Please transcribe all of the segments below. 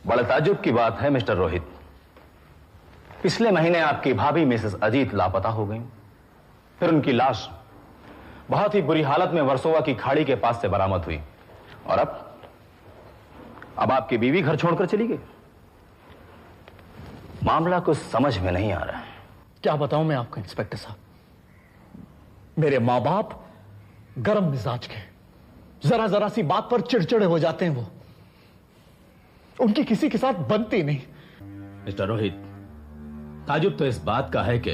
बड़े ताज्जुब की बात है मिस्टर रोहित, पिछले महीने आपकी भाभी मिसेस अजीत लापता हो गई। फिर उनकी लाश बहुत ही बुरी हालत में वर्सोवा की खाड़ी के पास से बरामद हुई। और अब आपकी बीवी घर छोड़कर चली गई। मामला कुछ समझ में नहीं आ रहा है। क्या बताऊं मैं आपको इंस्पेक्टर साहब, मेरे मां बाप गर्म मिजाज के, जरा जरा सी बात पर चिड़चिड़े हो जाते हैं। वो उनकी किसी के साथ बनती नहीं। मिस्टर रोहित, ताजुब तो इस बात का है कि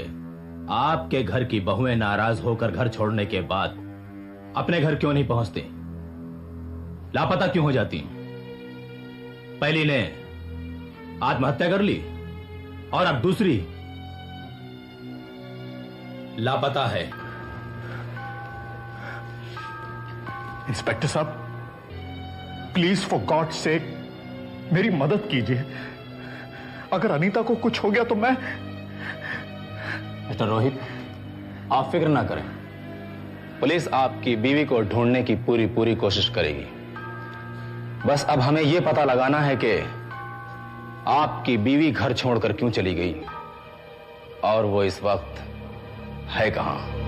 आपके घर की बहुएं नाराज होकर घर छोड़ने के बाद अपने घर क्यों नहीं पहुंचती, लापता क्यों हो जाती? पहली ने आत्महत्या कर ली और अब दूसरी लापता है। इंस्पेक्टर साहब, प्लीज फॉर गॉड सेक मेरी मदद कीजिए। अगर अनीता को कुछ हो गया तो मैं। मिस्टर रोहित, आप फिक्र ना करें, पुलिस आपकी बीवी को ढूंढने की पूरी कोशिश करेगी। बस अब हमें यह पता लगाना है कि आपकी बीवी घर छोड़कर क्यों चली गई और वो इस वक्त है कहां।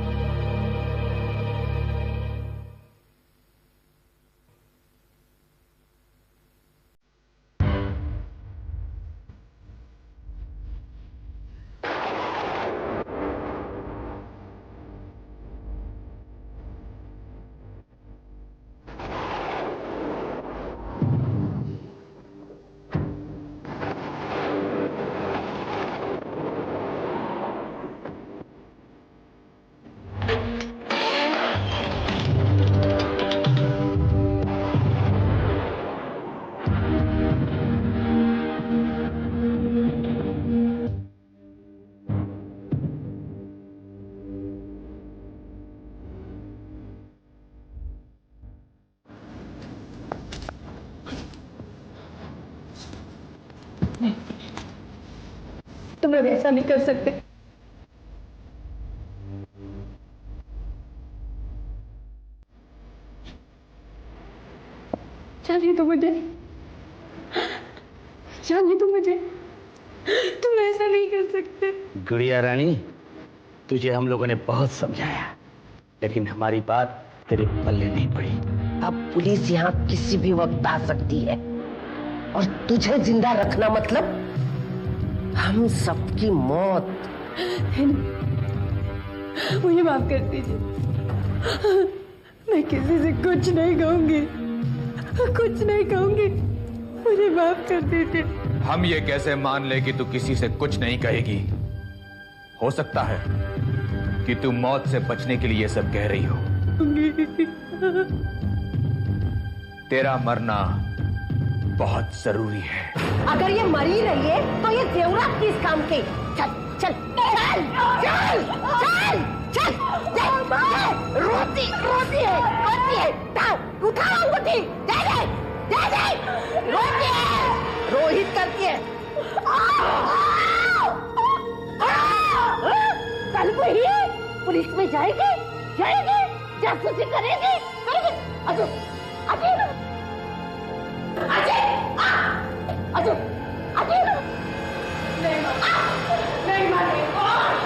तुम लोग ऐसा नहीं कर सकते। चाहिए तो मुझे, चाहिए तो मुझे, तुम ऐसा नहीं कर सकते। गुड़िया रानी, तुझे हम लोगों ने बहुत समझाया, लेकिन हमारी बात तेरे पल्ले नहीं पड़ी। अब पुलिस यहाँ किसी भी वक्त आ सकती है और तुझे जिंदा रखना मतलब हम सबकी मौत। मुझे माफ कर दीजिए, मैं किसी से कुछ नहीं कहूंगी, कुछ नहीं कहूंगी, मुझे माफ कर दीजिए। हम ये कैसे मान ले कि तू किसी से कुछ नहीं कहेगी? हो सकता है कि तू मौत से बचने के लिए ये सब कह रही हो। तेरा मरना बहुत जरूरी है। अगर ये मरी रही है तो ये जेवरात किस काम के? चल चल चल चल चल चल चल। रोती रोती है, रोती है। उठाओ अंगूठी, दे दे दे दे। रोती है, रोहित करती है। कल वही पुलिस में जाएगी, जाएगी, जासूसी करेगी, करेगी। अजय अजय अजय अजय अजय नहीं मां, नहीं मां,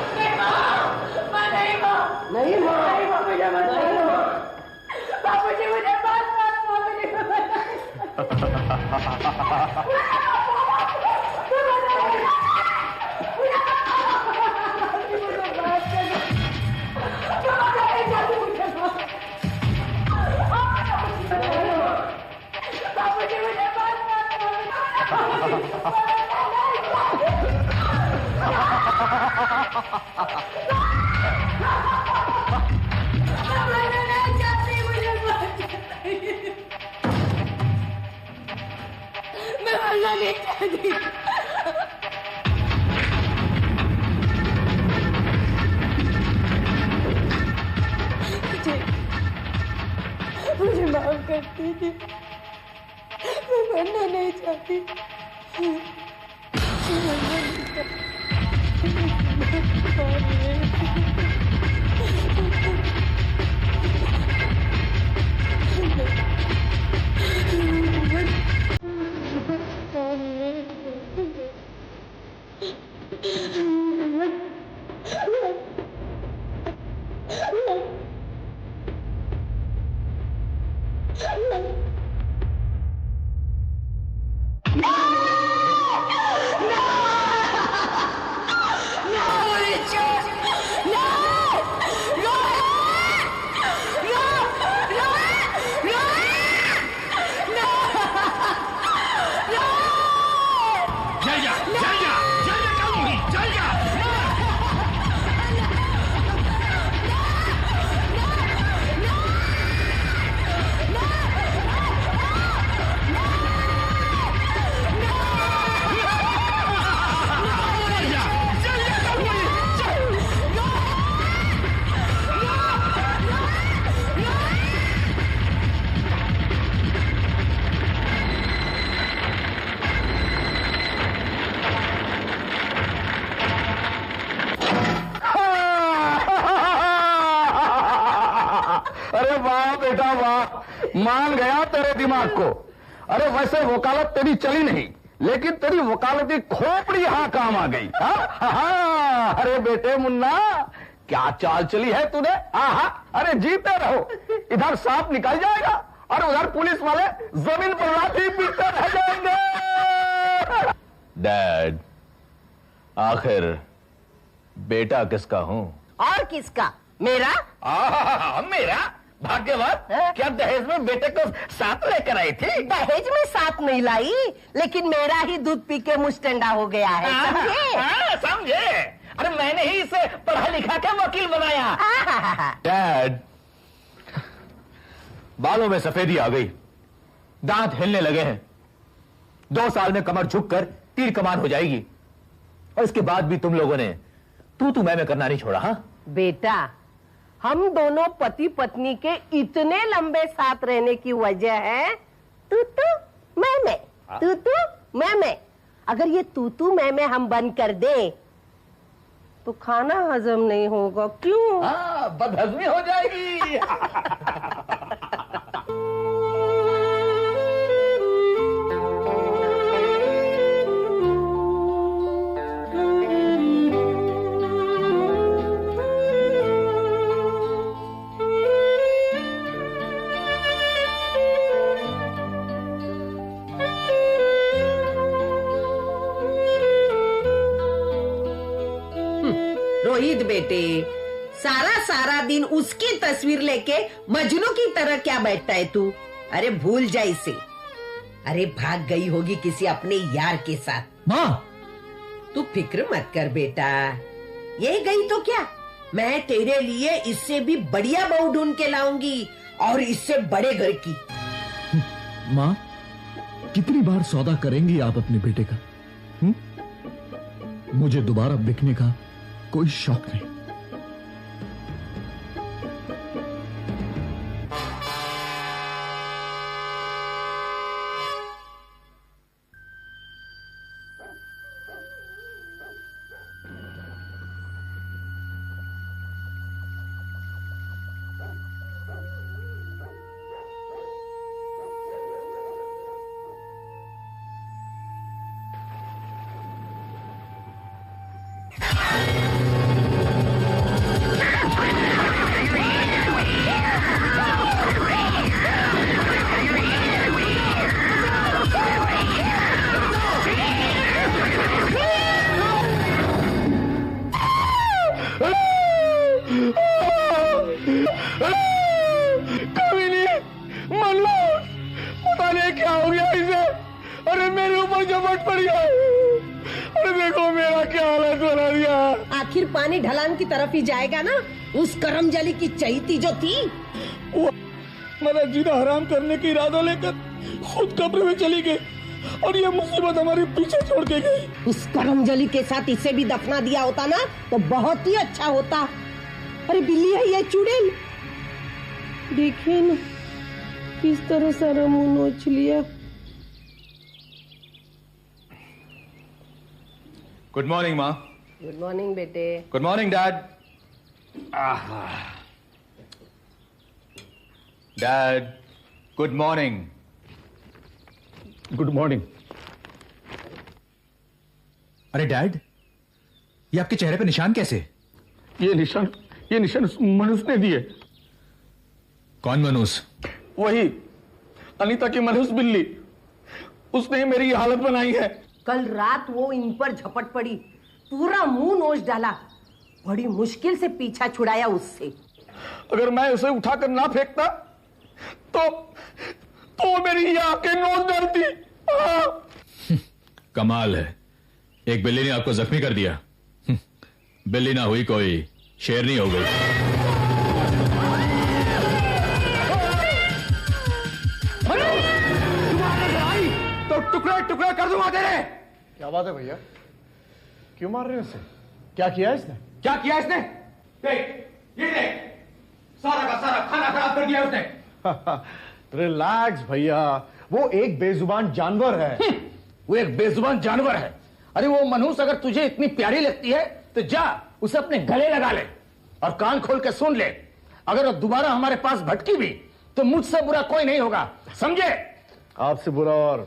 नहीं मां, नहीं मां, नहीं मां, नहीं मां, मुझे मत मारो, बाबूजी मुझे मत मारो, मुझे मुझे माफ कर दीजिए, मैं मरना नहीं चाहती। मान गया तेरे दिमाग को। अरे वैसे वकालत तेरी चली नहीं, लेकिन तेरी वकालती खोपड़ी यहां काम आ गई। हाँ, अरे बेटे मुन्ना, क्या चाल चली है तूने। अरे जीते रहो, इधर सांप निकल जाएगा और उधर पुलिस वाले जमीन पर लाठी पीटते रह जाएंगे। डैड, आखिर बेटा किसका हूं? और किसका? मेरा? मेरा? भाग्यवान, क्या दहेज में बेटे को साथ लेकर आई थी? दहेज में साथ नहीं लाई, लेकिन मेरा ही दूध पी के मुस्टंडा हो गया है, समझे? समझे। अरे मैंने ही इसे पढ़ा लिखा के वकील बनाया। डैड, बालों में सफेदी आ गई, दांत हिलने लगे हैं, 2 साल में कमर झुककर तीर कमान हो जाएगी, और इसके बाद भी तुम लोगों ने तू मैं करना नहीं छोड़ा। हाँ बेटा, हम दोनों पति पत्नी के इतने लंबे साथ रहने की वजह है तू मैं, तू मैं। अगर ये तू मैं हम बंद कर दे तो खाना हजम नहीं होगा। क्यों? बदहजमी हो जाएगी। रोहित बेटे, सारा दिन उसकी तस्वीर लेके मजनू की तरह क्या बैठता है तू? अरे भूल जा इसे। अरे भाग गई होगी किसी अपने यार के साथ। माँ, तू फिक्र मत कर बेटा, ये गई तो क्या, मैं तेरे लिए इससे भी बढ़िया बहू ढूंढ के लाऊंगी, और इससे बड़े घर की। माँ, कितनी बार सौदा करेंगी आप अपने बेटे का? मुझे दोबारा बिकने का कोई शौक नहीं। आखिर पानी ढलान की तरफ ही जाएगा ना। उस करमजली की चहीती जो थी वो मेरा जीना हराम करने की इरादा लेकर खुद कब्र में चली गई, और ये मुसीबत हमारे पीछे छोड़ के गई। उस करमजली के साथ इसे भी दफना दिया होता ना तो बहुत ही अच्छा होता। अरे बिल्ली है ये चुड़ैल, देखिए ना किस तरह सारा मुंह नोच लिया। गुड मॉर्निंग माँ। गुड मॉर्निंग बेटे। Good morning dad. Dad, good morning. Good morning. अरे डैड, ये आपके चेहरे पे निशान कैसे? ये निशान मनुष्य ने दिए। कौन मनुष्य? वही अनीता की मनुष्य बिल्ली, उसने मेरी हालत बनाई है। कल रात वो इन पर झपट पड़ी, पूरा मुंह नोच डाला, बड़ी मुश्किल से पीछा छुड़ाया उससे। अगर मैं उसे उठाकर ना फेंकता तो मेरी ये आंखें नोच डालती। कमाल है, एक बिल्ली ने आपको जख्मी कर दिया। बिल्ली ना हुई कोई शेरनी हो गई। तो टुकड़े टुकड़े कर दूंगा तेरे। क्या बात है भैया, क्यों मार रहे हो इसे? क्या किया इसने? क्या किया इसने? देख, ये देख, सारा का सारा खाना खराब कर दिया उसने। रिलैक्स भैया, वो एक बेजुबान जानवर है। वो एक बेजुबान जानवर है। अरे वो मनुष्य अगर तुझे इतनी प्यारी लगती है तो जा उसे अपने गले लगा ले और कान खोल के सुन ले। अगर वो दोबारा हमारे पास भटकी भी तो मुझसे बुरा कोई नहीं होगा, समझे? आपसे बुरा और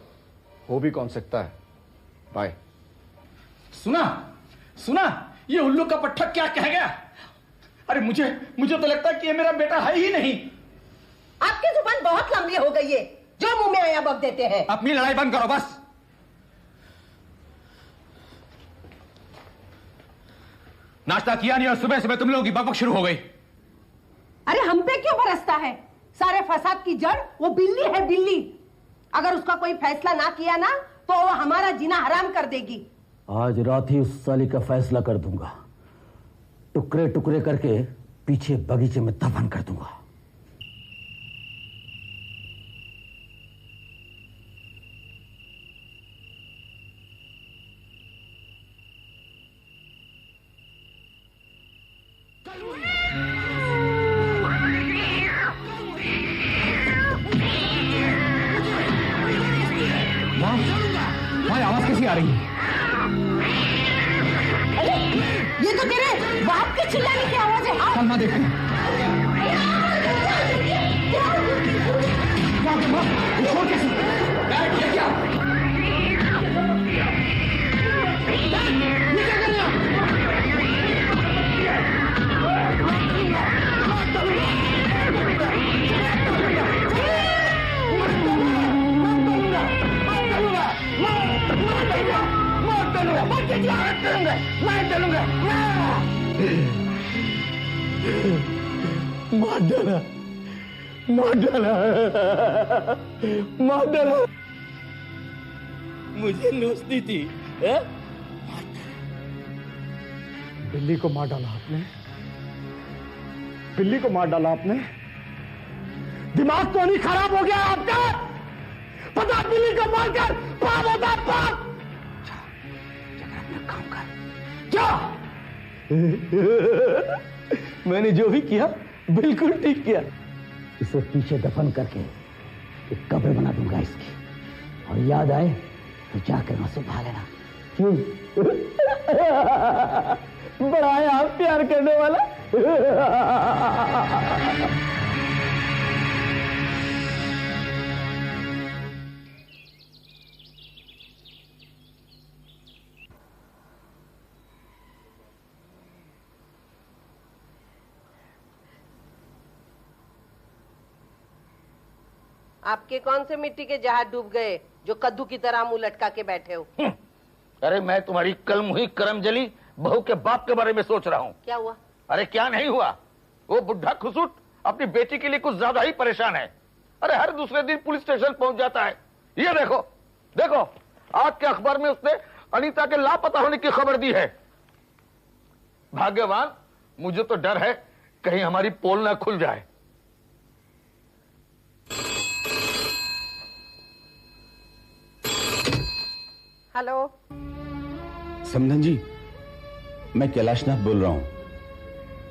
हो भी कौन सकता है? बाय। सुना सुना, ये उल्लू का पट्टा क्या कह गया? अरे मुझे तो लगता है कि ये मेरा बेटा है ही नहीं। आपकी जुबान बहुत लंबी हो गई है, जो मुंह में आया बक देते हैं। अपनी लड़ाई बंद करो बस। नाश्ता किया नहीं और सुबह सुबह तुम लोगों की बकबक शुरू हो गई। अरे हम पे क्यों बरसता है? सारे फसाद की जड़ वो बिल्ली है, बिल्ली। अगर उसका कोई फैसला ना किया ना तो वो हमारा जीना हराम कर देगी। आज रात ही उस साली का फैसला कर दूंगा, टुकड़े टुकड़े करके पीछे बगीचे में दफन कर दूंगा। भाई आवाज कैसी आ रही है? ये तो तेरे बाप के चिल्लाने की आवाज है। चल ना देखें। छोड़ कैसे? ये क्या? ये क्या कर रहे हो? मार डाला, मार डाला, मार डाला। मुझे नोचती थी। बिल्ली को मार डाला आपने, बिल्ली को मार डाला आपने। दिमाग तो नहीं खराब हो गया आपका? पता बिल्ली को मारकर पाप होता, पाप। काम कर। क्या? मैंने जो भी किया बिल्कुल ठीक किया। इसे पीछे दफन करके एक कब्र बना दूंगा इसकी, और याद आए तो जाकर आंसू बहा लेना। क्यों? बड़ा है आप प्यार करने वाला। आपके कौन से मिट्टी के जहाज डूब गए जो कद्दू की तरह मुंह लटका के बैठे हो? अरे मैं तुम्हारी कल मुही करमजली बहू के बाप के बारे में सोच रहा हूँ। क्या हुआ? अरे क्या नहीं हुआ, वो बुढ़ा खुसूट अपनी बेटी के लिए कुछ ज्यादा ही परेशान है। अरे हर दूसरे दिन पुलिस स्टेशन पहुंच जाता है। ये देखो देखो, आज के अखबार में उसने अनीता के लापता होने की खबर दी है। भाग्यवान, मुझे तो डर है कहीं हमारी पोल ना खुल जाए। हेलो समधन जी, मैं कैलाशनाथ बोल रहा हूं।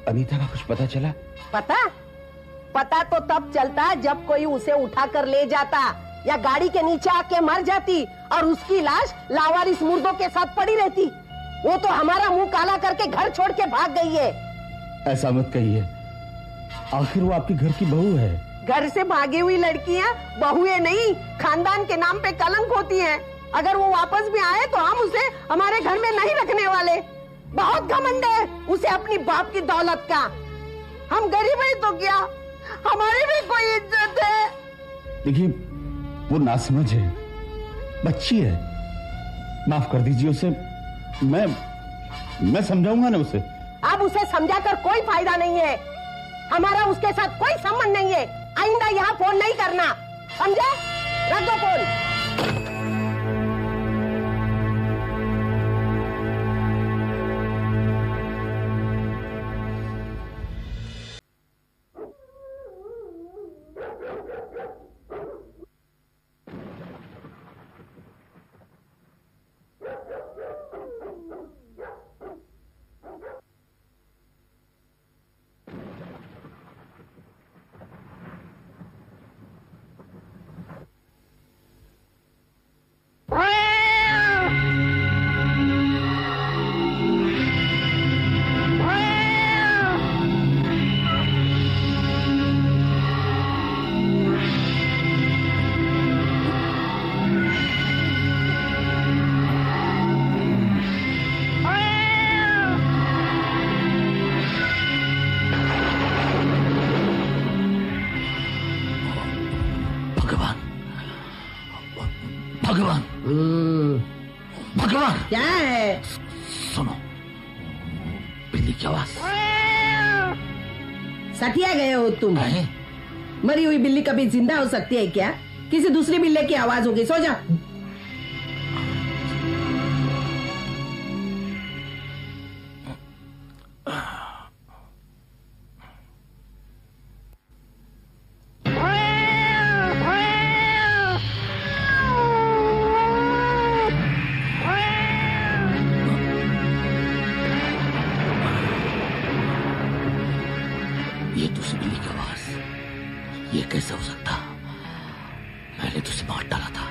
अनीता का कुछ पता चला? पता तो तब चलता जब कोई उसे उठा कर ले जाता या गाड़ी के नीचे आके मर जाती और उसकी लाश लावारिस मुर्दों के साथ पड़ी रहती। वो तो हमारा मुंह काला करके घर छोड़ के भाग गई है। ऐसा मत कहिए, आखिर वो आपके घर की बहू है। घर से भागी हुई लड़कियां बहुएं नहीं, खानदान के नाम पे कलंक होती हैं। अगर वो वापस भी आए तो हम उसे हमारे घर में नहीं रखने वाले। बहुत घमंड है उसे अपनी बाप की दौलत का। हम गरीब हैं तो क्या, हमारी भी कोई इज्जत है। देखिए, वो नासमझ है, बच्ची है, माफ कर दीजिए उसे। मैं समझाऊंगा ना उसे। अब उसे समझाकर कोई फायदा नहीं है। हमारा उसके साथ कोई संबंध नहीं है। आइंदा यहाँ फोन नहीं करना, समझे? रख दो फोन। भगवान भगवान, क्या है? सुनो, बिल्ली की आवाज। सटिया गए हो तुम। मरी हुई बिल्ली कभी जिंदा हो सकती है क्या? किसी दूसरी बिल्ली की आवाज होगी, सो जा। ये दूसरी बिल्ली की आवाज, ये कैसे हो सकता? मैंने तुझे मार डाला था।